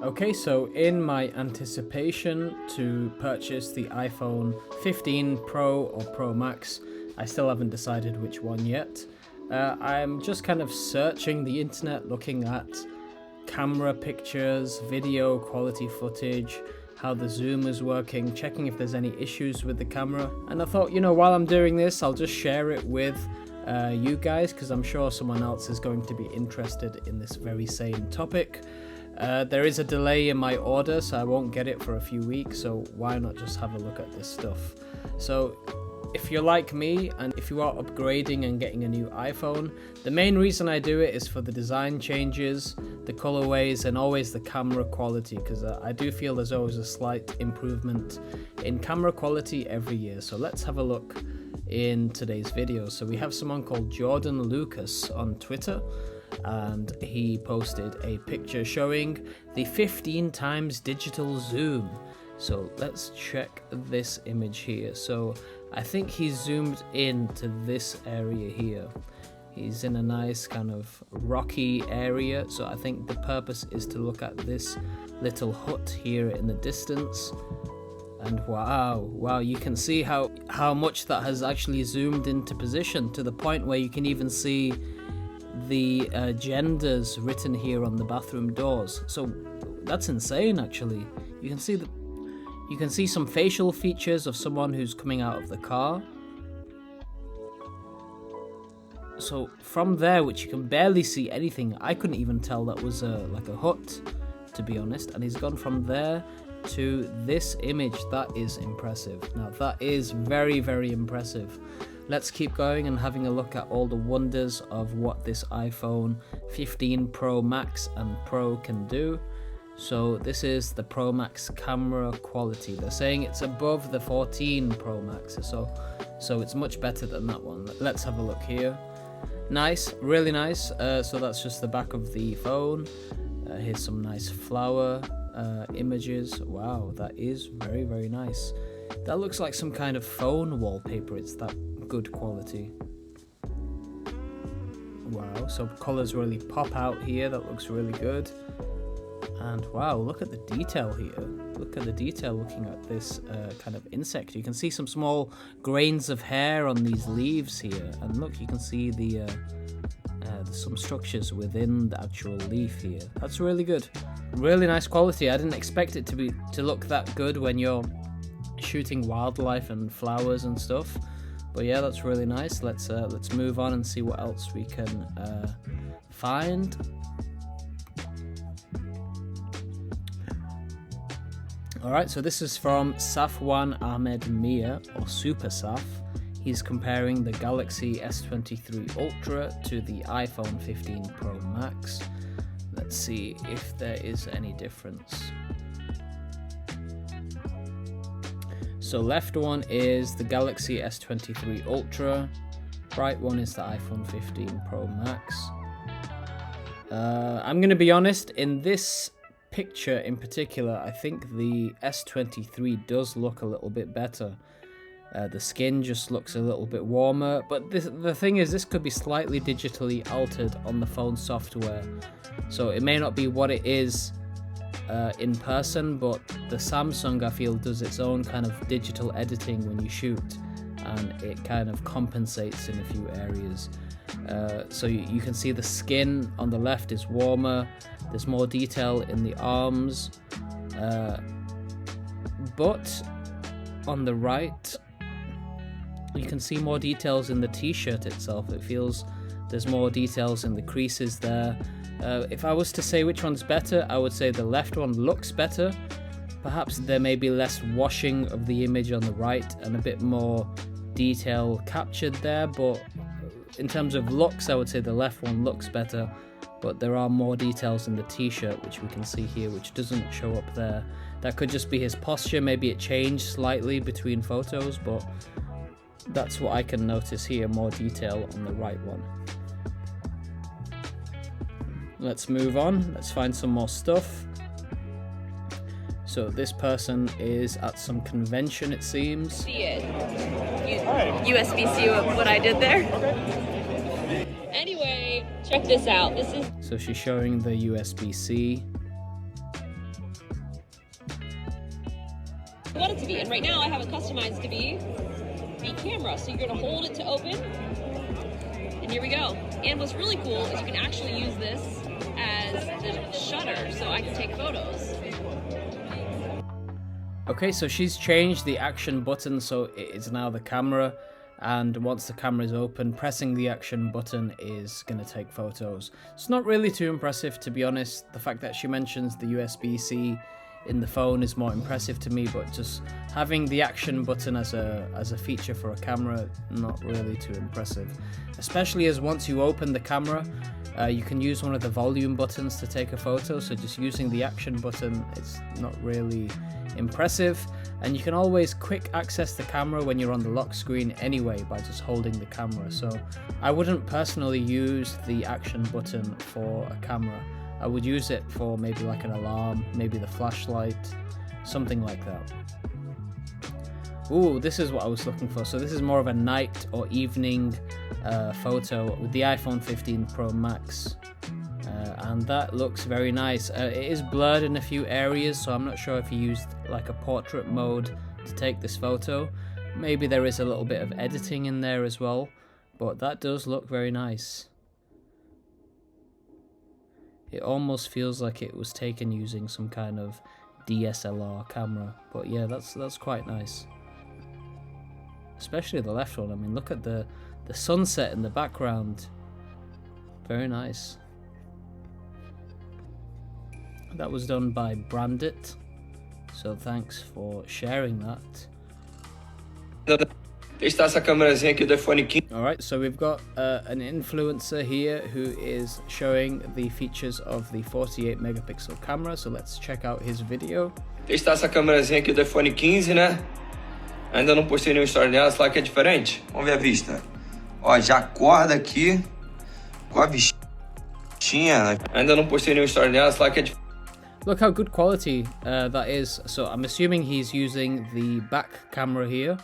Okay, so in my anticipation to purchase the iPhone 15 Pro or Pro Max, I still haven't decided which one yet. I'm just kind of searching the internet, looking at camera pictures, video quality footage, how the zoom is working, checking if there's any issues with the camera. And I thought, while I'm doing this, I'll just share it with you guys, because I'm sure someone else is going to be interested in this very same topic. There is a delay in my order, so I won't get it for a few weeks, so why not just have a look at this stuff. So if you're like me and if you are upgrading and getting a new iPhone, the main reason I do it is for the design changes, the colorways, and always the camera quality, because I do feel there's always a slight improvement in camera quality every year. So let's have a look in today's video. So we have someone called Jordan Lucas on Twitter, and he posted a picture showing the 15 times digital zoom. So let's check this image here. So I think he's zoomed in to this area here. He's in a nice kind of rocky area, so I think the purpose is to look at this little hut here in the distance. And wow, you can see how much that has actually zoomed into position, to the point where you can even see the genders written here on the bathroom doors. So that's insane. Actually, you can see some facial features of someone who's coming out of the car. So from there, which you can barely see anything, I couldn't even tell that was like a hut, to be honest. And he's gone from there to this image. That is impressive. Now that is very, very impressive. Let's keep going and having a look at all the wonders of what this iPhone 15 Pro Max and Pro can do. So this is the Pro Max camera quality. They're saying it's above the 14 Pro Max, so it's much better than that one. Let's have a look here. Nice, really nice. So that's just the back of the phone. Here's some nice flower images. Wow, that is very, very nice. That looks like some kind of phone wallpaper. It's that good quality. Wow, so colors really pop out here. That looks really good. And wow, look at the detail here. Look at the detail looking at this kind of insect. You can see some small grains of hair on these leaves here. And look, you can see the some structures within the actual leaf here. That's really good. Really nice quality. I didn't expect it to look that good when you're shooting wildlife and flowers and stuff. But yeah, that's really nice. Let's move on and see what else we can find. Alright, so this is from Safwan Ahmed Mia, or Super Saf. He's comparing the Galaxy S23 Ultra to the iPhone 15 Pro Max. Let's see if there is any difference. So left one is the Galaxy S23 Ultra, right one is the iPhone 15 Pro Max. I'm going to be honest, in this picture in particular, I think the S23 does look a little bit better. The skin just looks a little bit warmer, but the thing is, this could be slightly digitally altered on the phone software, so it may not be what it is in person, but the Samsung, I feel, does its own kind of digital editing when you shoot, and it kind of compensates in a few areas. So you can see the skin on the left is warmer, there's more detail in the arms, but on the right you can see more details in the t-shirt itself. It feels there's more details in the creases there. If I was to say which one's better, I would say the left one looks better. Perhaps there may be less washing of the image on the right and a bit more detail captured there, but in terms of looks, I would say the left one looks better, but there are more details in the t-shirt, which we can see here, which doesn't show up there. That could just be his posture. Maybe it changed slightly between photos, but that's what I can notice here, more detail on the right one. Let's move on. Let's find some more stuff. So this person is at some convention, it seems. See it. USB-C what I did there. Okay. Anyway, check this out. This is. So she's showing the USB-C. want it to be. And right now I have it customized to be the camera. So you're gonna hold it to open, and here we go. And what's really cool is you can actually use this as the shutter, so I can take photos. Okay, so she's changed the action button, so it is now the camera, and once the camera is open, pressing the action button is going to take photos. It's not really too impressive, to be honest. The fact that she mentions the USB-C in the phone is more impressive to me, but just having the action button as a feature for a camera, not really too impressive. Especially as once you open the camera, you can use one of the volume buttons to take a photo, so just using the action button, it's not really impressive. And you can always quick access the camera when you're on the lock screen anyway by just holding the camera, so I wouldn't personally use the action button for a camera. I would use it for maybe like an alarm, maybe the flashlight, something like that. Ooh, this is what I was looking for. So this is more of a night or evening photo with the iPhone 15 Pro Max. And that looks very nice. It is blurred in a few areas, so I'm not sure if he used like a portrait mode to take this photo. Maybe there is a little bit of editing in there as well, but that does look very nice. It almost feels like it was taken using some kind of DSLR camera, but yeah, that's quite nice. Especially the left one. I mean, look at the sunset in the background. Very nice. That was done by Brandit, so thanks for sharing that. Alright, so we've got an influencer here who is showing the features of the 48 megapixel camera, so let's check out his video. Testar essa câmerazinha aqui do iPhone 15, né? Ainda não postei nenhum story nela, será que é diferente? Vamos ver a vista. Ó, já acorda aqui com a vistinha. Ainda não postei nenhum story nela, será que é diferente? Look how good quality that is. So I'm assuming he's using the back camera here,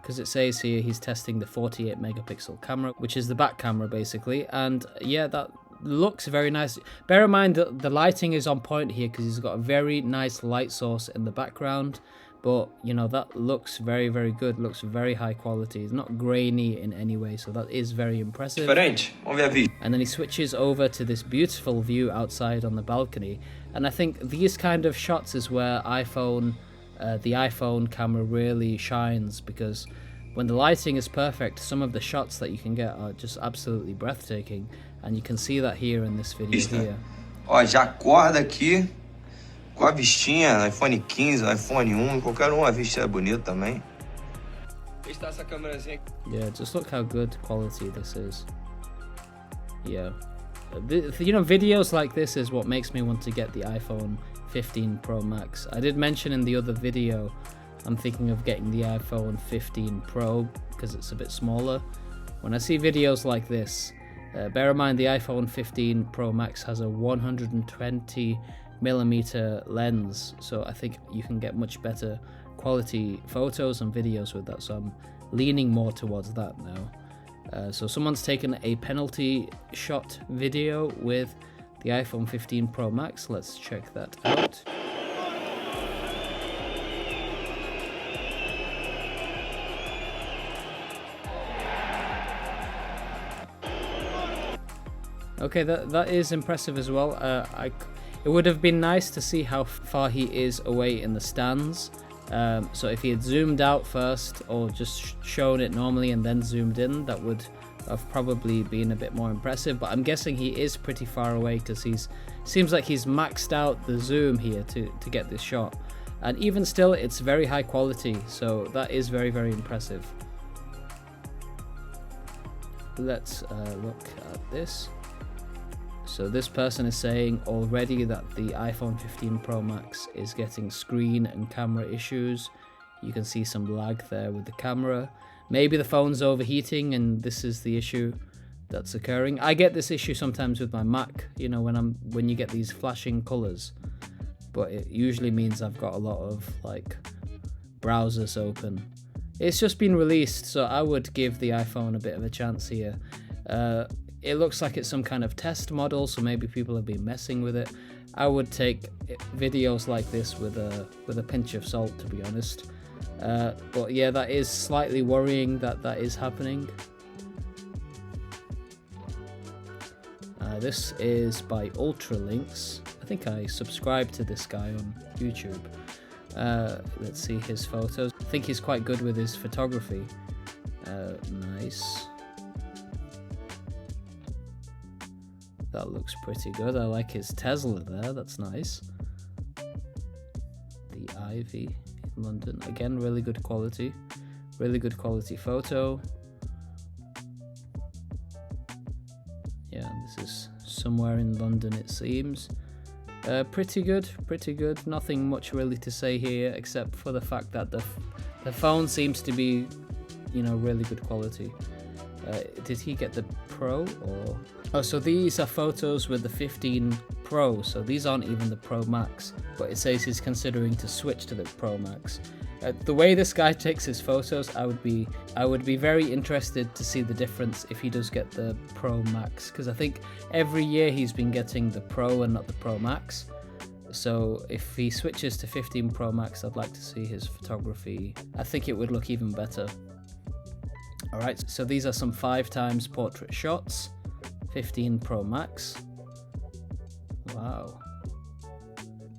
because it says here he's testing the 48 megapixel camera, which is the back camera basically. And yeah, that looks very nice. Bear in mind that the lighting is on point here because he's got a very nice light source in the background. But you know, that looks very, very good. Looks very high quality. It's not grainy in any way, so that is very impressive. And then he switches over to this beautiful view outside on the balcony. And I think these kind of shots is where the iPhone camera really shines, because when the lighting is perfect, some of the shots that you can get are just absolutely breathtaking. And you can see that here in this video here. Ó, já acorda aqui com a vistinha, no iPhone 15, no iPhone 1, qualquer a vista é bonita também. Yeah, just look how good quality this is. Yeah. You know, videos like this is what makes me want to get the iPhone 15 Pro Max. I did mention in the other video I'm thinking of getting the iPhone 15 Pro because it's a bit smaller. When I see videos like this, bear in mind the iPhone 15 Pro Max has a 120mm lens, so I think you can get much better quality photos and videos with that, so I'm leaning more towards that now. So someone's taken a penalty shot video with the iPhone 15 Pro Max. Let's check that out. Okay, that is impressive as well. It would have been nice to see how far he is away in the stands. So if he had zoomed out first or just shown it normally and then zoomed in, that would have probably been a bit more impressive. But I'm guessing he is pretty far away because seems like he's maxed out the zoom here to get this shot. And even still, it's very high quality, so that is very, very impressive. Let's look at this. So this person is saying already that the iPhone 15 Pro Max is getting screen and camera issues. You can see some lag there with the camera. Maybe the phone's overheating and this is the issue that's occurring. I get this issue sometimes with my Mac, you know, when you get these flashing colors. But it usually means I've got a lot of like browsers open. It's just been released, so I would give the iPhone a bit of a chance here. It looks like it's some kind of test model, so maybe people have been messing with it. I would take videos like this with a pinch of salt, to be honest. But yeah, that is slightly worrying that that is happening. This is by Ultralinks. I think I subscribed to this guy on YouTube. Let's see his photos. I think he's quite good with his photography. Nice. That looks pretty good. I like his Tesla there. That's nice. The Ivy in London. Again, really good quality. Really good quality photo. Yeah, this is somewhere in London, it seems. Pretty good, pretty good. Nothing much really to say here, except for the fact that the phone seems to be, you know, really good quality. Did he get the Pro or? Oh, so these are photos with the 15 Pro. So these aren't even the Pro Max, but it says he's considering to switch to the Pro Max. The way this guy takes his photos, I would be very interested to see the difference if he does get the Pro Max, because I think every year he's been getting the Pro and not the Pro Max. So if he switches to 15 Pro Max, I'd like to see his photography. I think it would look even better. Alright, so these are some 5x portrait shots. 15 Pro Max. Wow.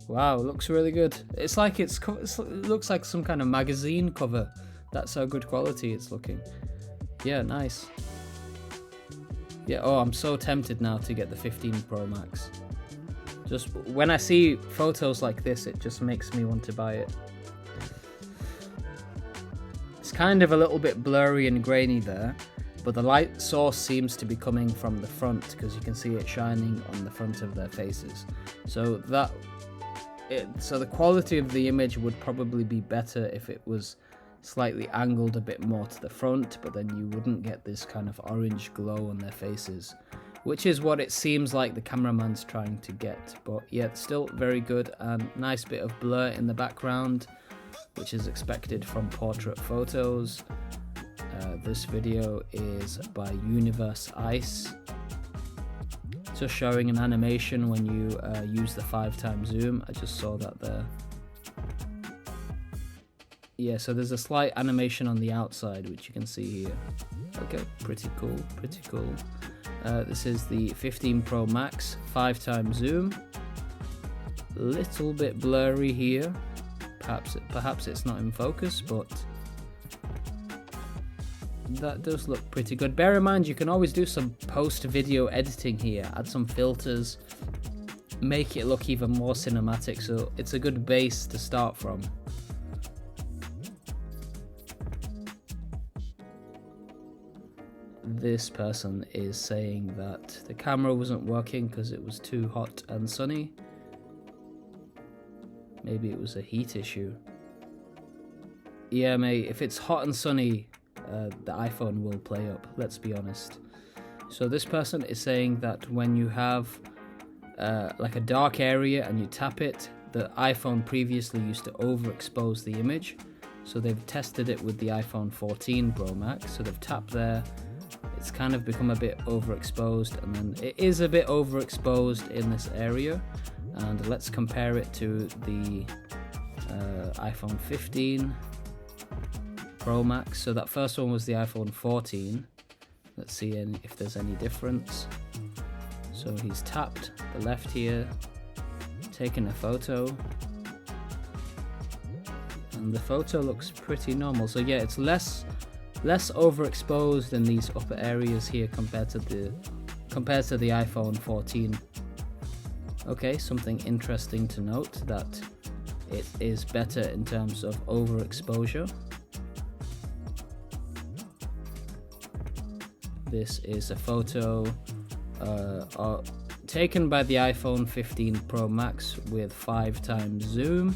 Wow, looks really good. It's like it looks like some kind of magazine cover. That's how good quality it's looking. Yeah, nice. Yeah, oh, I'm so tempted now to get the 15 Pro Max. Just when I see photos like this, it just makes me want to buy it. It's kind of a little bit blurry and grainy there, but the light source seems to be coming from the front because you can see it shining on the front of their faces. So the quality of the image would probably be better if it was slightly angled a bit more to the front, but then you wouldn't get this kind of orange glow on their faces, which is what it seems like the cameraman's trying to get. But yeah, it's still very good, and nice bit of blur in the background, which is expected from portrait photos. This video is by Universe Ice. Just showing an animation when you use the 5x zoom. I just saw that there. Yeah, so there's a slight animation on the outside, which you can see here. Okay, pretty cool, pretty cool. This is the 15 Pro Max 5x zoom. Little bit blurry here. Perhaps it's not in focus, but that does look pretty good. Bear in mind, you can always do some post-video editing here, add some filters, make it look even more cinematic, so it's a good base to start from. This person is saying that the camera wasn't working because it was too hot and sunny. Maybe it was a heat issue. Yeah, mate, if it's hot and sunny, the iPhone will play up, let's be honest. So this person is saying that when you have like a dark area and you tap it, the iPhone previously used to overexpose the image. So they've tested it with the iPhone 14 Pro Max. So they've tapped there, it's kind of become a bit overexposed, and then it is a bit overexposed in this area. And let's compare it to the iPhone 15 Pro Max. So that first one was the iPhone 14. Let's see if there's any difference. So he's tapped the left here, taken a photo, and the photo looks pretty normal. So yeah, it's less overexposed in these upper areas here compared to the iPhone 14. Okay, something interesting to note, that it is better in terms of overexposure. This is a photo taken by the iPhone 15 Pro Max with 5x zoom.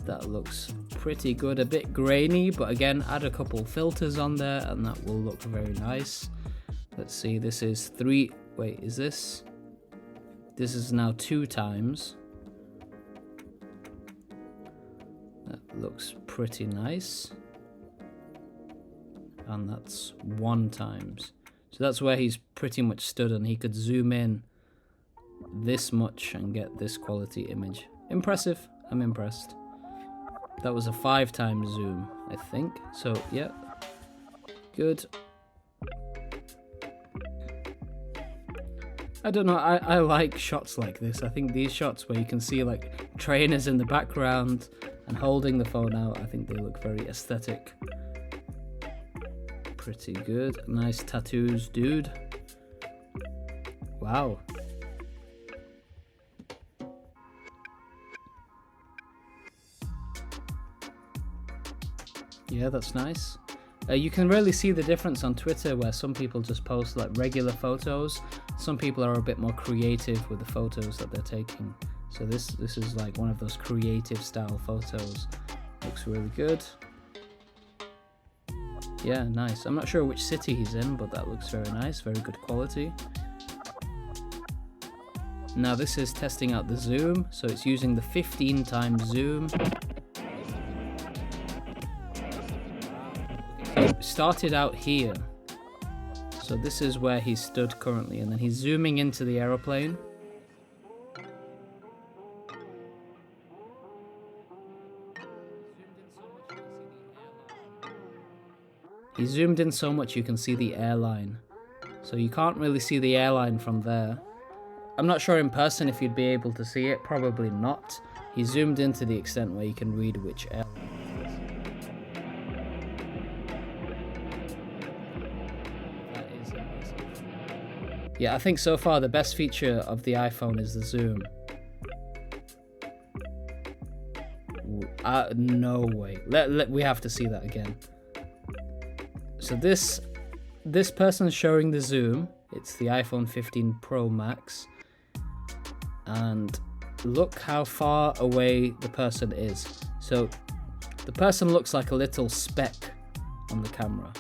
That looks pretty good, a bit grainy, but again, add a couple filters on there and that will look very nice. Let's see, this is this is now 2x. That looks pretty nice. And that's 1x. So that's where he's pretty much stood, and he could zoom in this much and get this quality image. Impressive, I'm impressed. That was a 5 times zoom, I think. So, yeah. Good. I don't know, I like shots like this. I think these shots where you can see like trainers in the background and holding the phone out, I think they look very aesthetic. Pretty good. Nice tattoos, dude. Wow. Yeah, that's nice. You can really see the difference on Twitter, where some people just post like regular photos. Some people are a bit more creative with the photos that they're taking. So this is like one of those creative style photos. Looks really good. Yeah, nice. I'm not sure which city he's in, but that looks very nice, very good quality. Now this is testing out the zoom, so it's using the 15 times zoom. It started out here, so this is where he stood currently, and then he's zooming into the aeroplane. He zoomed in so much you can see the airline, so you can't really see the airline from there. I'm not sure in person if you'd be able to see it, probably not. He zoomed in to the extent where you can read which airline. Yeah, I think so far the best feature of the iPhone is the zoom. No way. We have to see that again. So this person's showing the zoom. It's the iPhone 15 Pro Max. And look how far away the person is. So the person looks like a little speck on the camera.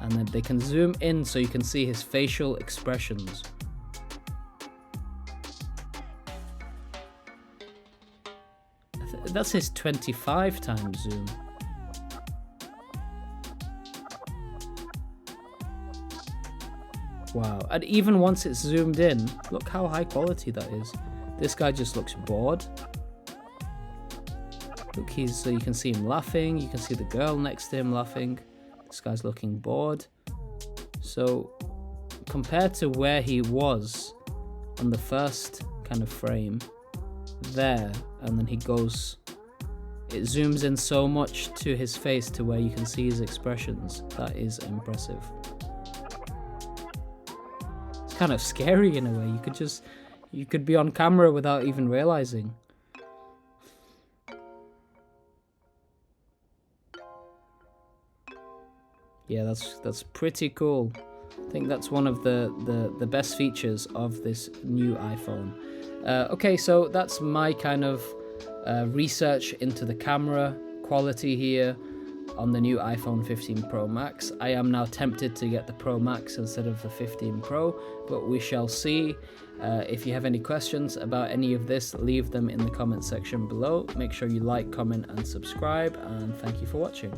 And then they can zoom in so you can see his facial expressions. That's his 25 times zoom. Wow, and even once it's zoomed in, look how high quality that is. This guy just looks bored. Look, so you can see him laughing, you can see the girl next to him laughing. This guy's looking bored. So compared to where he was on the first kind of frame there, and then he goes, it zooms in so much to his face to where you can see his expressions. That is impressive. It's kind of scary in a way. You could be on camera without even realizing. Yeah, that's pretty cool. I think that's one of the best features of this new iPhone. Okay, so that's my kind of research into the camera quality here on the new iPhone 15 Pro Max. I am now tempted to get the Pro Max instead of the 15 Pro, but we shall see. If you have any questions about any of this, leave them in the comment section below. Make sure you like, comment, and subscribe, and thank you for watching.